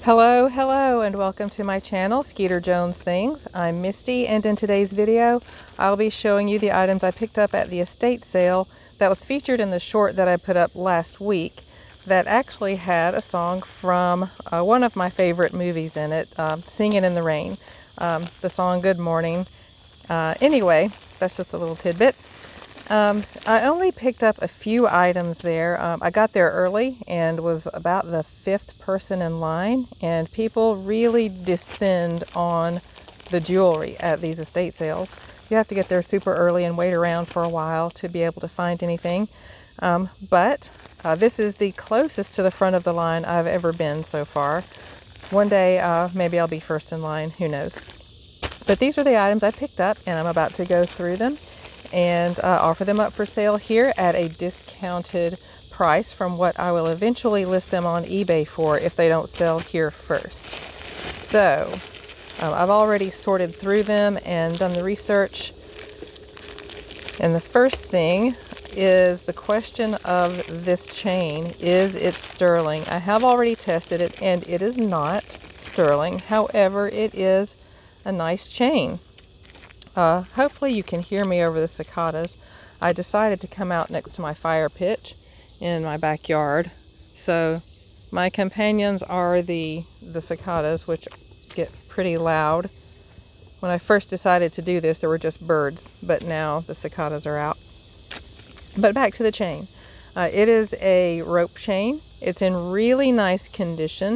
Hello, hello, and welcome to my channel, SkeeterJones Things. I'm Misty, and in today's video, I'll be showing you the items I picked up at the estate sale that was featured in the short that I put up last week that actually had a song from one of my favorite movies in it, Singing in the Rain, the song Good Morning. Anyway, that's just a little tidbit. I only picked up a few items there. I got there early and was about the 5th person in line, and people really descend on the jewelry at these estate sales. You have to get there super early and wait around for a while to be able to find anything. But this is the closest to the front of the line I've ever been so far. One day, maybe I'll be first in line, who knows. But these are the items I picked up, and I'm about to go through them and offer them up for sale here at a discounted price from what I will eventually list them on eBay for if they don't sell here first. So I've already sorted through them and done the research. And the first thing is the question of this chain. Is it sterling? I have already tested it and it is not sterling. However, it is a nice chain. Hopefully you can hear me over the cicadas. I decided to come out next to my fire pit in my backyard. So my companions are the cicadas, which get pretty loud. When I first decided to do this, there were just birds, but now the cicadas are out. But back to the chain. It is a rope chain. It's in really nice condition.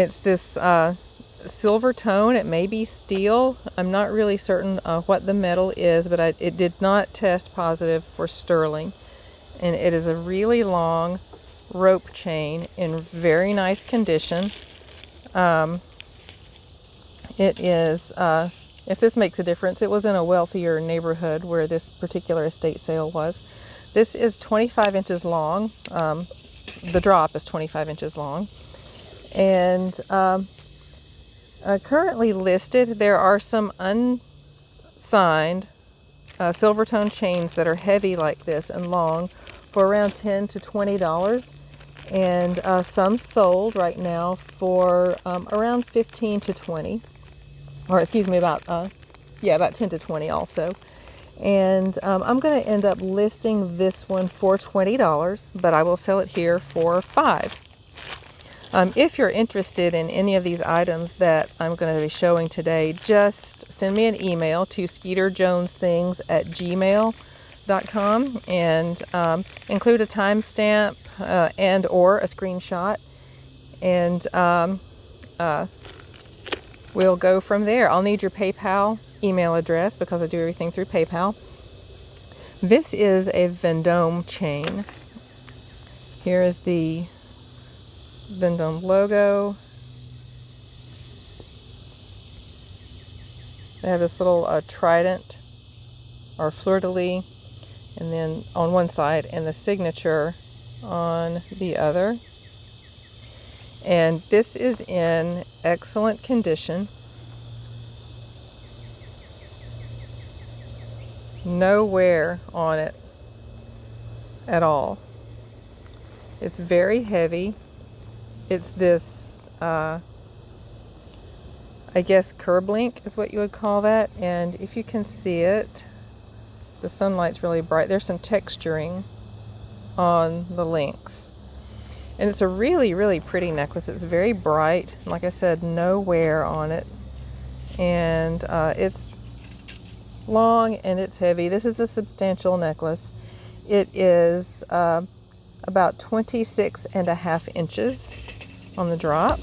It's this silver tone. It may be steel. I'm not really certain what the metal is, but it did not test positive for sterling. And it is a really long rope chain in very nice condition. It is, if this makes a difference, it was in a wealthier neighborhood where this particular estate sale was. This is 25 inches long. The drop is 25 inches long. And currently listed, there are some unsigned silver tone chains that are heavy like this and long for around $10 to $20, and some sold right now for around $15 to $20, or excuse me, about 10 to 20 also. And I'm going to end up listing this one for $20, but I will sell it here for $5. If you're interested in any of these items that I'm going to be showing today, just send me an email to SkeeterJonesThings@gmail.com and include a timestamp and or a screenshot, and we'll go from there. I'll need your PayPal email address because I do everything through PayPal. This is a Vendome chain. Here is the Vendome logo. They have this little trident or fleur-de-lis, and then on one side, and the signature on the other. And this is in excellent condition. No wear on it at all. It's very heavy. It's this, I guess curb link is what you would call that. And if you can see it, the sunlight's really bright. There's some texturing on the links. And it's a really, really pretty necklace. It's very bright. Like I said, no wear on it. And it's long and it's heavy. This is a substantial necklace. It is about 26.5 inches on the drop.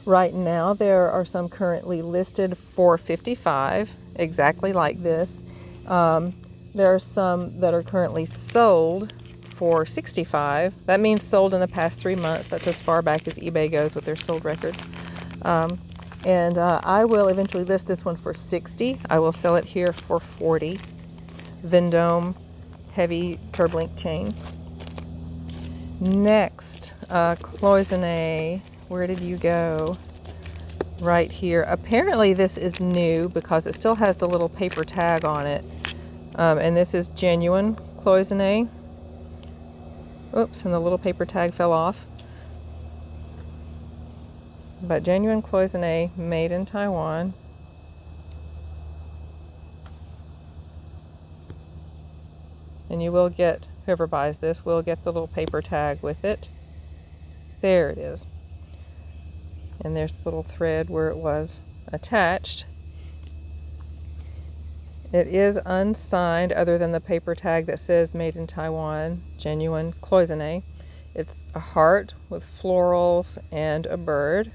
Right now there are some currently listed for $55, exactly like this. There are some that are currently sold for $65. That means sold in the past 3 months. That's as far back as eBay goes with their sold records. And I will eventually list this one for $60. I will sell it here for $40. Vendome heavy curb link chain. Next, cloisonne. Where did you go? Right here. Apparently this is new because it still has the little paper tag on it. And this is genuine cloisonne. Oops, and the little paper tag fell off. but genuine cloisonne made in Taiwan. And you will get, whoever buys this will get the little paper tag with it. There it is. And there's the little thread where it was attached. It is unsigned other than the paper tag that says made in Taiwan, genuine cloisonne. It's a heart with florals and a bird.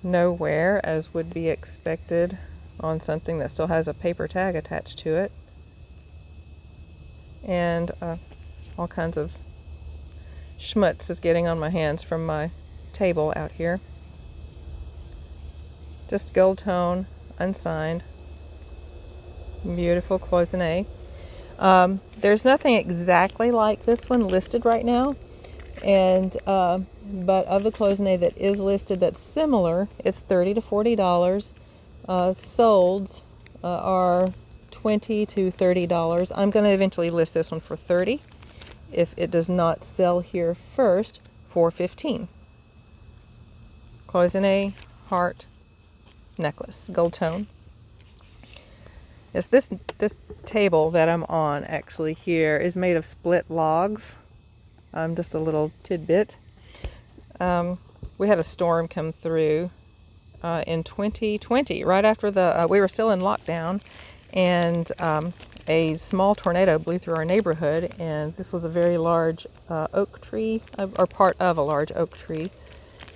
No wear, as would be expected on something that still has a paper tag attached to it. And all kinds of schmutz is getting on my hands from my table out here. Just gold tone, unsigned. Beautiful cloisonne. There's nothing exactly like this one listed right now, and but of the cloisonne that is listed that's similar, it's $30 to $40. Solds are $20 to $30. I'm going to eventually list this one for $30 if it does not sell here first for $15. Cloisonne heart necklace, gold tone. Yes, this table that I'm on actually here is made of split logs. Just a little tidbit. We had a storm come through in 2020, right after we were still in lockdown, and a small tornado blew through our neighborhood, and this was a very large oak tree, or part of a large oak tree,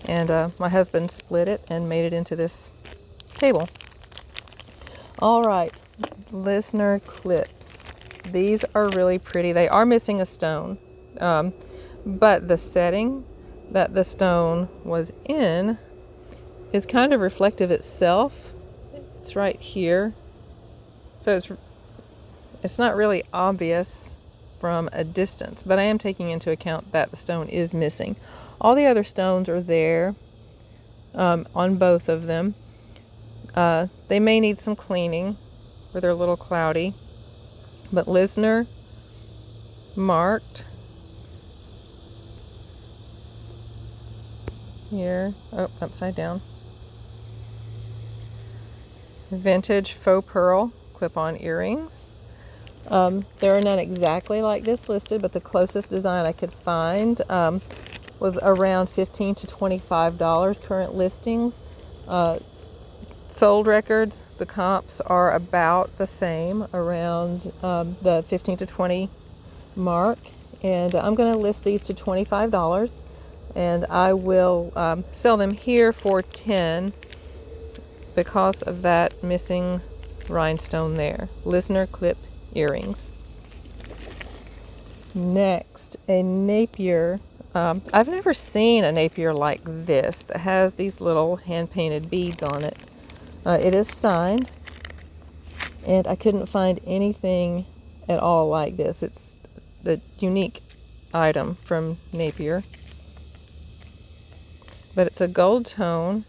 and my husband split it and made it into this table. All right, listener clips. These are really pretty. They are missing a stone, but the setting that the stone was in is kind of reflective itself. It's right here, so it's not really obvious from a distance, but I am taking into account that the stone is missing. All the other stones are there on both of them. They may need some cleaning, or they're a little cloudy, but Lisner marked here, upside down, vintage faux pearl clip-on earrings. There are none exactly like this listed, but the closest design I could find was around $15 to $25 current listings. Sold records, the comps are about the same, around the 15 to 20 mark, and I'm going to list these to $25, and I will sell them here for $10 because of that missing rhinestone there. Listener clip earrings. Next, a Napier. I've never seen a Napier like this that has these little hand-painted beads on it. It is signed, and I couldn't find anything at all like this. It's the unique item from Napier, but it's a gold tone.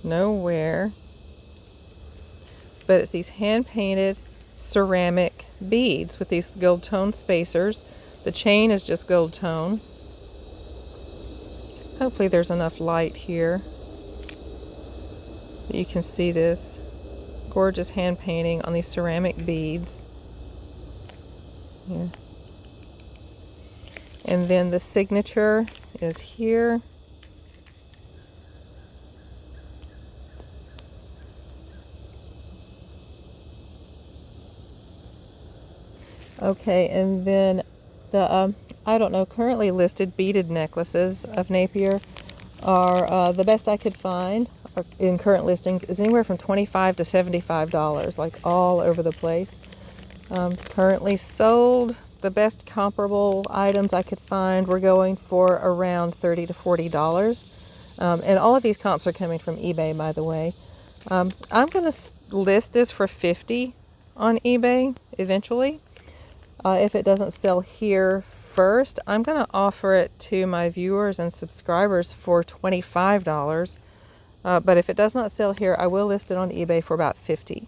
No wear, but it's these hand-painted ceramic beads with these gold tone spacers. The chain is just gold tone. Hopefully there's enough light here that you can see this gorgeous hand painting on these ceramic beads. Here. And then the signature is here. Okay, and then the I don't know, currently listed beaded necklaces of Napier are the best I could find in current listings is anywhere from $25 to $75, like all over the place. Currently sold, the best comparable items I could find were going for around $30 to $40. And all of these comps are coming from eBay, by the way. I'm going to list this for $50 on eBay eventually. If it doesn't sell here first, I'm going to offer it to my viewers and subscribers for $25. But if it does not sell here, I will list it on eBay for about $50.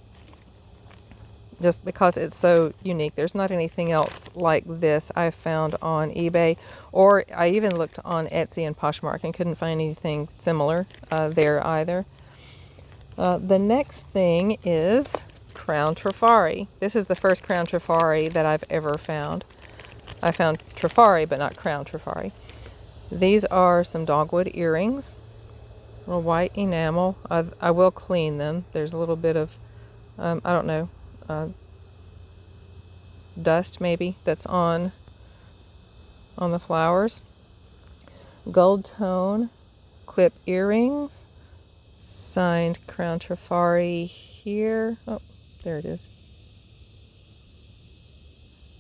just because it's so unique. There's not anything else like this I've found on eBay, or I even looked on Etsy and Poshmark and couldn't find anything similar there either. The next thing is Crown Trifari. This is the first Crown Trifari that I've ever found. I found Trifari, but not Crown Trifari. These are some dogwood earrings, little white enamel. I will clean them. There's a little bit of, I don't know, dust maybe that's on the flowers. Gold tone clip earrings, signed Crown Trifari here. Oh, there it is.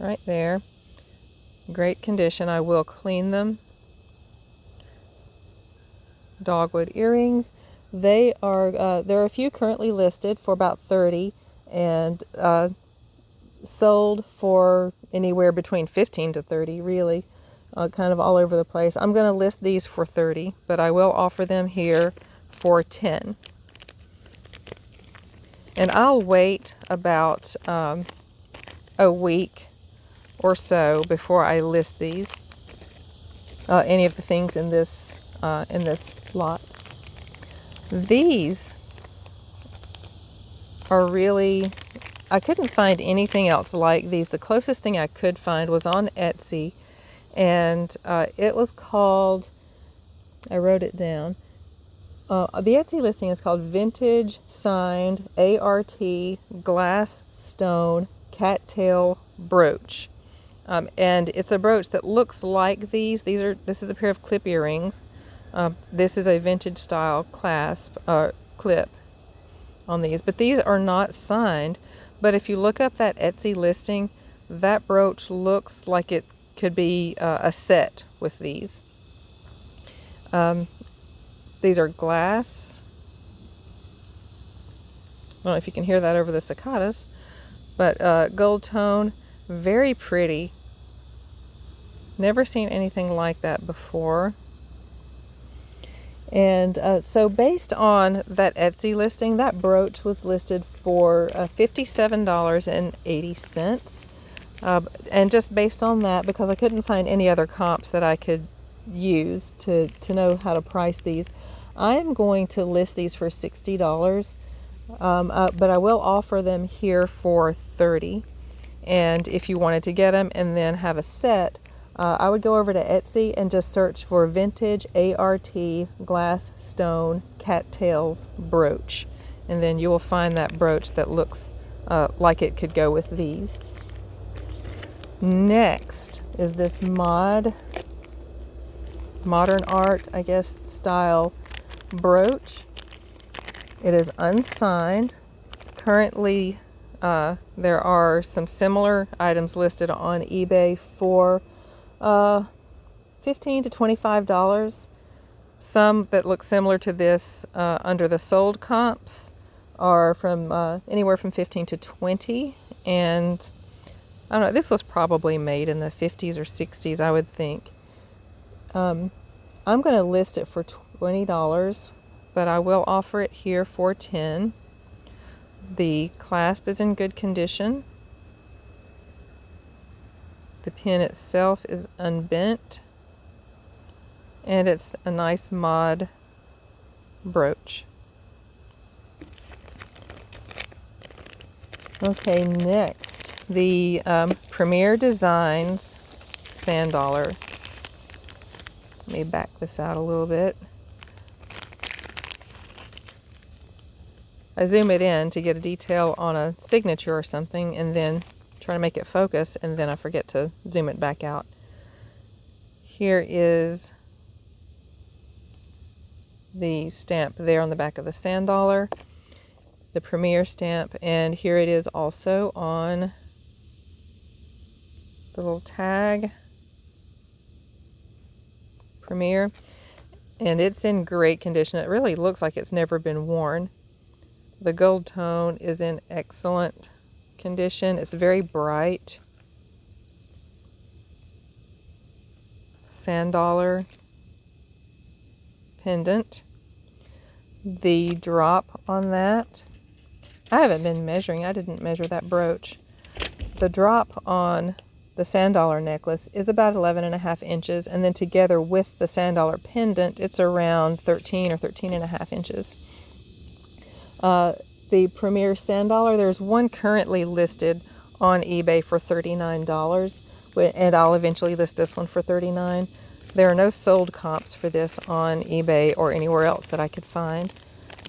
Right there. Great condition. I will clean them. Dogwood earrings. They are, there are a few currently listed for about $30 and sold for anywhere between $15 to $30, really, kind of all over the place. I'm going to list these for $30, but I will offer them here for $10. And I'll wait about a week or so before I list these, any of the things in this lot. These are really, I couldn't find anything else like these. The closest thing I could find was on Etsy, and it was called, I wrote it down, the Etsy listing is called Vintage Signed ART Glass Stone Cattail Brooch. And it's a brooch that looks like these. This is a pair of clip earrings. This is a vintage style clasp clip on these, but these are not signed. But if you look up that Etsy listing, that brooch looks like it could be a set with these. These are glass. I don't know if you can hear that over the cicadas, but gold tone, very pretty. Never seen anything like that before. And so based on that Etsy listing, that brooch was listed for $57.80. And just based on that, because I couldn't find any other comps that I could use to know how to price these, I am going to list these for $60. But I will offer them here for $30. And if you wanted to get them and then have a set, I would go over to Etsy and just search for Vintage ART Glass Stone Cattails Brooch. And then you will find that brooch that looks like it could go with these. Next is this modern art, I guess, style brooch. It is unsigned. Currently, there are some similar items listed on eBay for $15 to $25. Some that look similar to this under the sold comps are from anywhere from $15 to $20. And I don't know, this was probably made in the 50s or 60s, I would think. I'm going to list it for $20, but I will offer it here for $10. The clasp is in good condition. The pin itself is unbent, and it's a nice mod brooch. Okay, next, the Premier Designs sand dollar. Let me back this out a little bit. I zoom it in to get a detail on a signature or something, and then try to make it focus, and then I forget to zoom it back out. Here is the stamp there on the back of the sand dollar, the Premier stamp, and here it is also on the little tag, Premier, and it's in great condition. It really looks like it's never been worn. The gold tone is in excellent condition. It's very bright. Sand dollar pendant. The drop on that I haven't been measuring. I didn't measure that brooch. The drop on the sand dollar necklace is about 11.5 inches, and then together with the sand dollar pendant, it's around 13 or 13.5 inches. The Premier Sand Dollar, there's one currently listed on eBay for $39, and I'll eventually list this one for $39. There are no sold comps for this on eBay or anywhere else that I could find.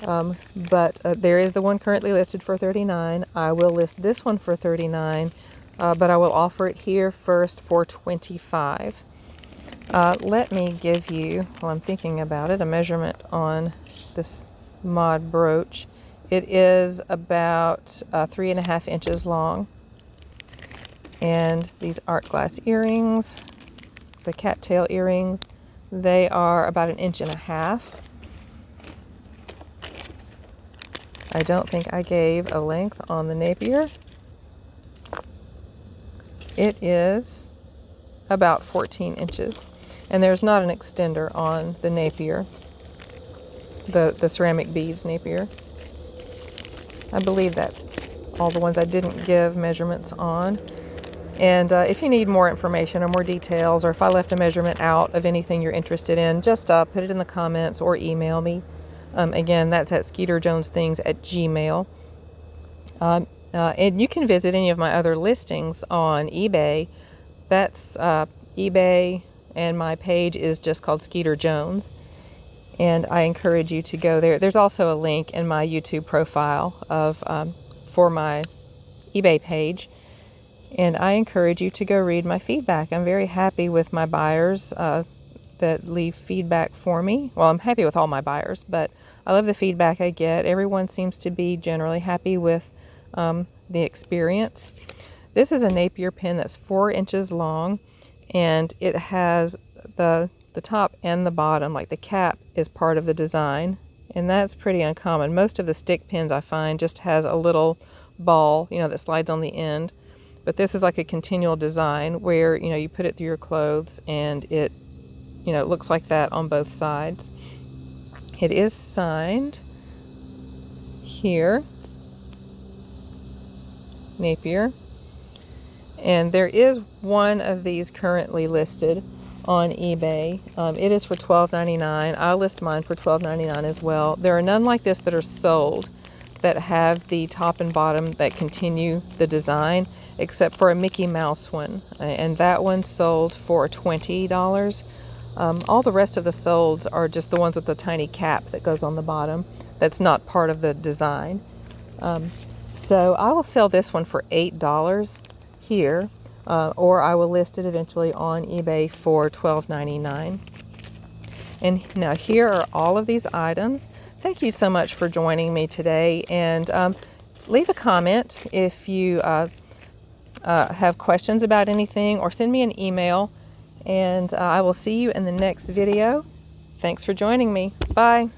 But there is the one currently listed for $39. I will list this one for $39, but I will offer it here first for $25. Let me give you, while I'm thinking about it, a measurement on this mod brooch. It is about 3.5 inches long. And these art glass earrings, the cattail earrings, they are about 1.5 inches. I don't think I gave a length on the napier. It is about 14 inches. And there's not an extender on the napier, the ceramic beads napier. I believe that's all the ones I didn't give measurements on. And if you need more information or more details, or if I left a measurement out of anything you're interested in, just put it in the comments or email me. Again, that's at SkeeterJonesThings@gmail. And you can visit any of my other listings on eBay. That's eBay, and my page is just called SkeeterJones. And I encourage you to go there. There's also a link in my YouTube profile for my eBay page. And I encourage you to go read my feedback. I'm very happy with my buyers that leave feedback for me. Well, I'm happy with all my buyers, but I love the feedback I get. Everyone seems to be generally happy with the experience. This is a Napier pin that's 4 inches long, and it has the top and the bottom, like the cap, is part of the design, and that's pretty uncommon. Most of the stick pins I find just has a little ball, that slides on the end. But this is like a continual design where, you put it through your clothes and it, it looks like that on both sides. It is signed here, Napier. And there is one of these currently listed on eBay. It is for $12.99. I'll list mine for $12.99 as well. There are none like this that are sold that have the top and bottom that continue the design, except for a Mickey Mouse one, and that one sold for $20. All the rest of the solds are just the ones with the tiny cap that goes on the bottom. That's not part of the design. So I will sell this one for $8 here, or I will list it eventually on eBay for $12.99. And now here are all of these items. Thank you so much for joining me today, and leave a comment if you have questions about anything, or send me an email, and I will see you in the next video. Thanks for joining me. Bye.